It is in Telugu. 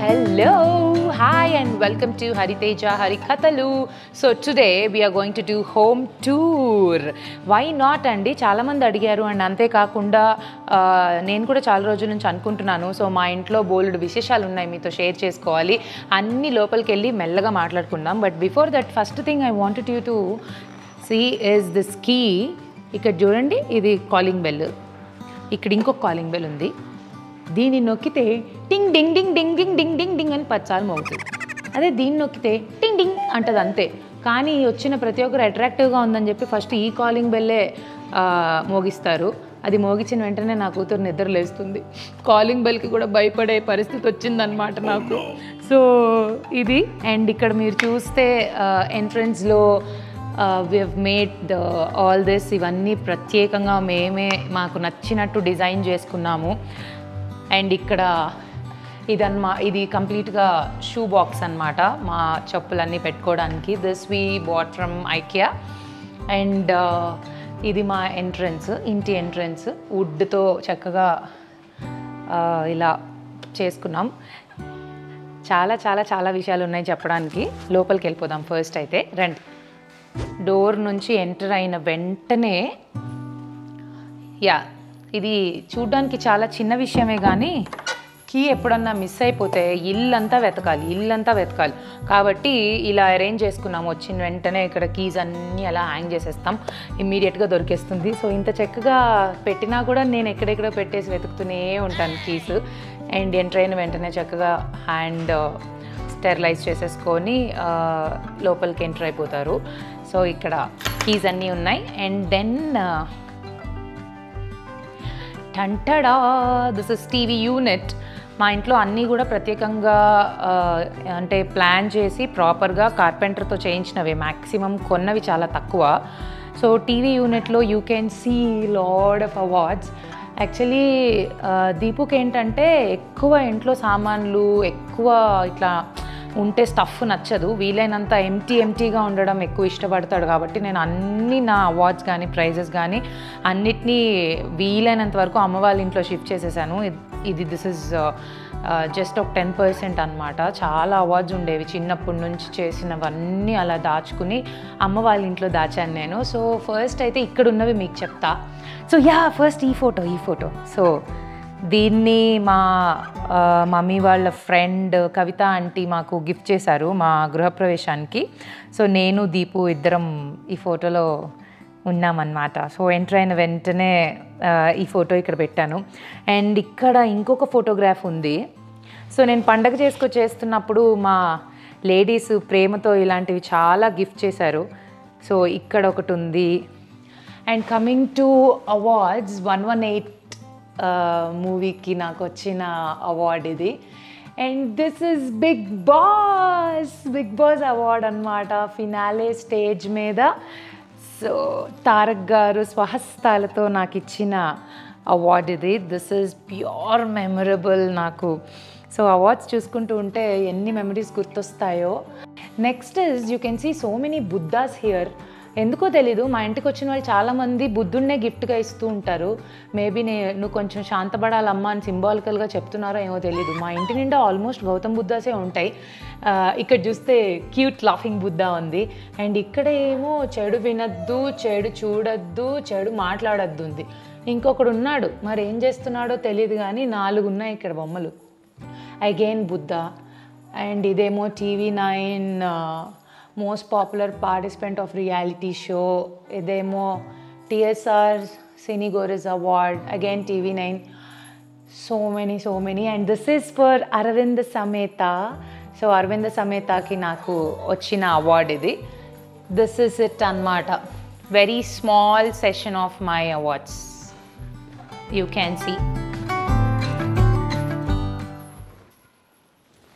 Hello, hi and welcome to Hariteja Harikathalu. So today we are going to do home tour. Why not andi చాలా మంది అడిగారు అండ్ అంతే కాకుండా నేను కూడా చాలా రోజుల నుంచి అనుకుంటున్నాను. సో మా ఇంట్లో బోల్డ్ విశేషాలు ఉన్నాయి మీతో షేర్ చేసుకోవాలి. అన్ని లోపలికి వెళ్ళి మెల్లగా మాట్లాడుకుందాం. But before that first thing I wanted you to see is this key. ఇక్కడ చూడండి, ఇది కాలింగ్ బెల్. ఇక్కడ ఇంకొక కాలింగ్ బెల్ ఉంది. దీన్ని నొక్కితే టింగ్ డింగ్ డింగ్ డింగ్ డింగ్ డింగ్ డింగ్ డింగ్ అని 10 సార్లు మోగుతుంది. అదే దీన్ని నొక్కితే టింగ్ డింగ్ అంటది అంతే. కానీ వచ్చిన ప్రతి ఒక్కరు అట్రాక్టివ్గా ఉందని చెప్పి ఫస్ట్ ఈ కాలింగ్ బెల్లే మోగిస్తారు. అది మోగించిన వెంటనే నా కూతురు నిద్ర లేస్తుంది. కాలింగ్ బెల్కి కూడా భయపడే పరిస్థితి వచ్చిందనమాట నాకు. సో ఇది. అండ్ ఇక్కడ మీరు చూస్తే ఎంట్రన్స్లో we have made all this. ఇవన్నీ ప్రత్యేకంగా మేమే మాకు నచ్చినట్టు డిజైన్ చేసుకున్నాము. అండ్ ఇక్కడ ఇది కంప్లీట్గా షూ బాక్స్ అనమాట, మా చెప్పులన్నీ పెట్టుకోవడానికి. This we bought from IKEA. And ఇది మా ఎంట్రన్స్, ఇంటి ఎంట్రన్స్. వుడ్తో చక్కగా ఇలా చేసుకున్నాం. చాలా చాలా చాలా విషయాలు ఉన్నాయి చెప్పడానికి. లోపలికి వెళ్ళిపోదాం ఫస్ట్ అయితే. రండి. డోర్ నుంచి ఎంటర్ అయిన వెంటనే ఇది చూడ్డానికి చాలా చిన్న విషయమే కానీ కీ ఎప్పుడన్నా మిస్ అయిపోతే ఇల్లంతా వెతకాలి. కాబట్టి ఇలా అరేంజ్ చేసుకున్నాము. వచ్చిన వెంటనే ఇక్కడ కీస్ అన్నీ అలా హ్యాంగ్ చేసేస్తాం, ఇమ్మీడియట్గా దొరికేస్తుంది. సో ఇంత చక్కగా పెట్టినా కూడా నేను ఎక్కడెక్కడో పెట్టేసి వెతుకుతూనే ఉంటాను కీస్. అండ్ ఎంటర్ అయిన వెంటనే చక్కగా హ్యాండ్ స్టెరిలైజ్ చేసేసుకొని లోపలికి ఎంటర్ అయిపోతారు. సో ఇక్కడ కీస్ అన్నీ ఉన్నాయి. అండ్ దెన్ టంటడా, దిస్ ఇస్ టీవీ యూనిట్. మా ఇంట్లో అన్నీ కూడా ప్రత్యేకంగా అంటే ప్లాన్ చేసి ప్రాపర్గా కార్పెంటర్తో చేయించినవే, మ్యాక్సిమం కొన్నవి చాలా తక్కువ. సో టీవీ యూనిట్లో you can see lot of awards. Actually దీపుకి ఏంటంటే ఎక్కువ ఇంట్లో సామాన్లు ఎక్కువ ఇట్లా ఉంటే స్టఫ్ నచ్చదు, వీలైనంత ఎంటీగా ఉండడం ఎక్కువ ఇష్టపడతాడు. కాబట్టి నేను అన్ని నా అవార్డ్స్ కానీ ప్రైజెస్ కానీ అన్నిటినీ వీలైనంత వరకు అమ్మ వాళ్ళ ఇంట్లో షిఫ్ట్ చేసేసాను. దిస్ ఇస్ జస్ట్ ఒక 10% అనమాట. చాలా అవార్డ్స్ ఉండేవి చిన్నప్పటి నుంచి చేసినవన్నీ అలా దాచుకుని అమ్మ వాళ్ళ ఇంట్లో దాచాను నేను. సో ఫస్ట్ అయితే ఇక్కడ ఉన్నవి మీకు చెప్తా. సో ఫస్ట్ ఈ ఫోటో. సో దీన్ని మా మమ్మీ వాళ్ళ ఫ్రెండ్ కవిత ఆంటీ మాకు గిఫ్ట్ చేశారు మా గృహప్రవేశానికి. సో నేను దీపు ఇద్దరం ఈ ఫోటోలో ఉన్నామన్నమాట. సో ఎంటర్ అయిన వెంటనే ఈ ఫోటో ఇక్కడ పెట్టాను. అండ్ ఇక్కడ ఇంకొక ఫోటోగ్రాఫ్ ఉంది. సో నేను పండగ చేస్తున్నప్పుడు మా లేడీస్ ప్రేమతో ఇలాంటివి చాలా గిఫ్ట్ చేశారు. సో ఇక్కడ ఒకటి ఉంది. అండ్ కమింగ్ టు అవార్డ్స్, 118 మూవీకి నాకు వచ్చిన అవార్డ్ ఇది. And this is Bigg Boss award అనమాట, ఫినాలే స్టేజ్ మీద. సో తారక్ గారు స్వహస్తాలతో నాకు ఇచ్చిన అవార్డ్ ఇది. దిస్ ఈజ్ ప్యూర్ మెమరబుల్ నాకు. సో అవార్డ్స్ చూసుకుంటూ ఉంటే ఎన్ని మెమరీస్ గుర్తొస్తాయో. Next is you can see so many Buddhas here. ఎందుకో తెలీదు, మా ఇంటికి వచ్చిన వాళ్ళు చాలామంది బుద్ధుడినే గిఫ్ట్గా ఇస్తూ ఉంటారు. మేబీ నువ్వు కొంచెం శాంతపడాలమ్మా అని సింబాలికల్గా చెప్తున్నారో ఏమో తెలీదు. మా ఇంటి నిండా ఆల్మోస్ట్ గౌతమ్ బుద్ధాసే ఉంటాయి. ఇక్కడ చూస్తే క్యూట్ లాఫింగ్ బుద్ధా ఉంది. అండ్ ఇక్కడ ఏమో చెడు వినద్దు, చెడు చూడొద్దు, చెడు మాట్లాడద్దు ఉంది. ఇంకొకడు ఉన్నాడు, మరి ఏం చేస్తున్నాడో తెలియదు కానీ 4 ఉన్నాయి ఇక్కడ బొమ్మలు. అగైన్ బుద్ధా. అండ్ ఇదేమో TV9 most popular participant of reality show. ఇదేమో TSR cine goers award, again TV9. So many. And this is for Aravinda Sametha. So Aravinda సమేతకి నాకు వచ్చిన అవార్డ్ ఇది. దిస్ ఇస్ ఇట్ అన్నమాట. Very small session of my awards you can see.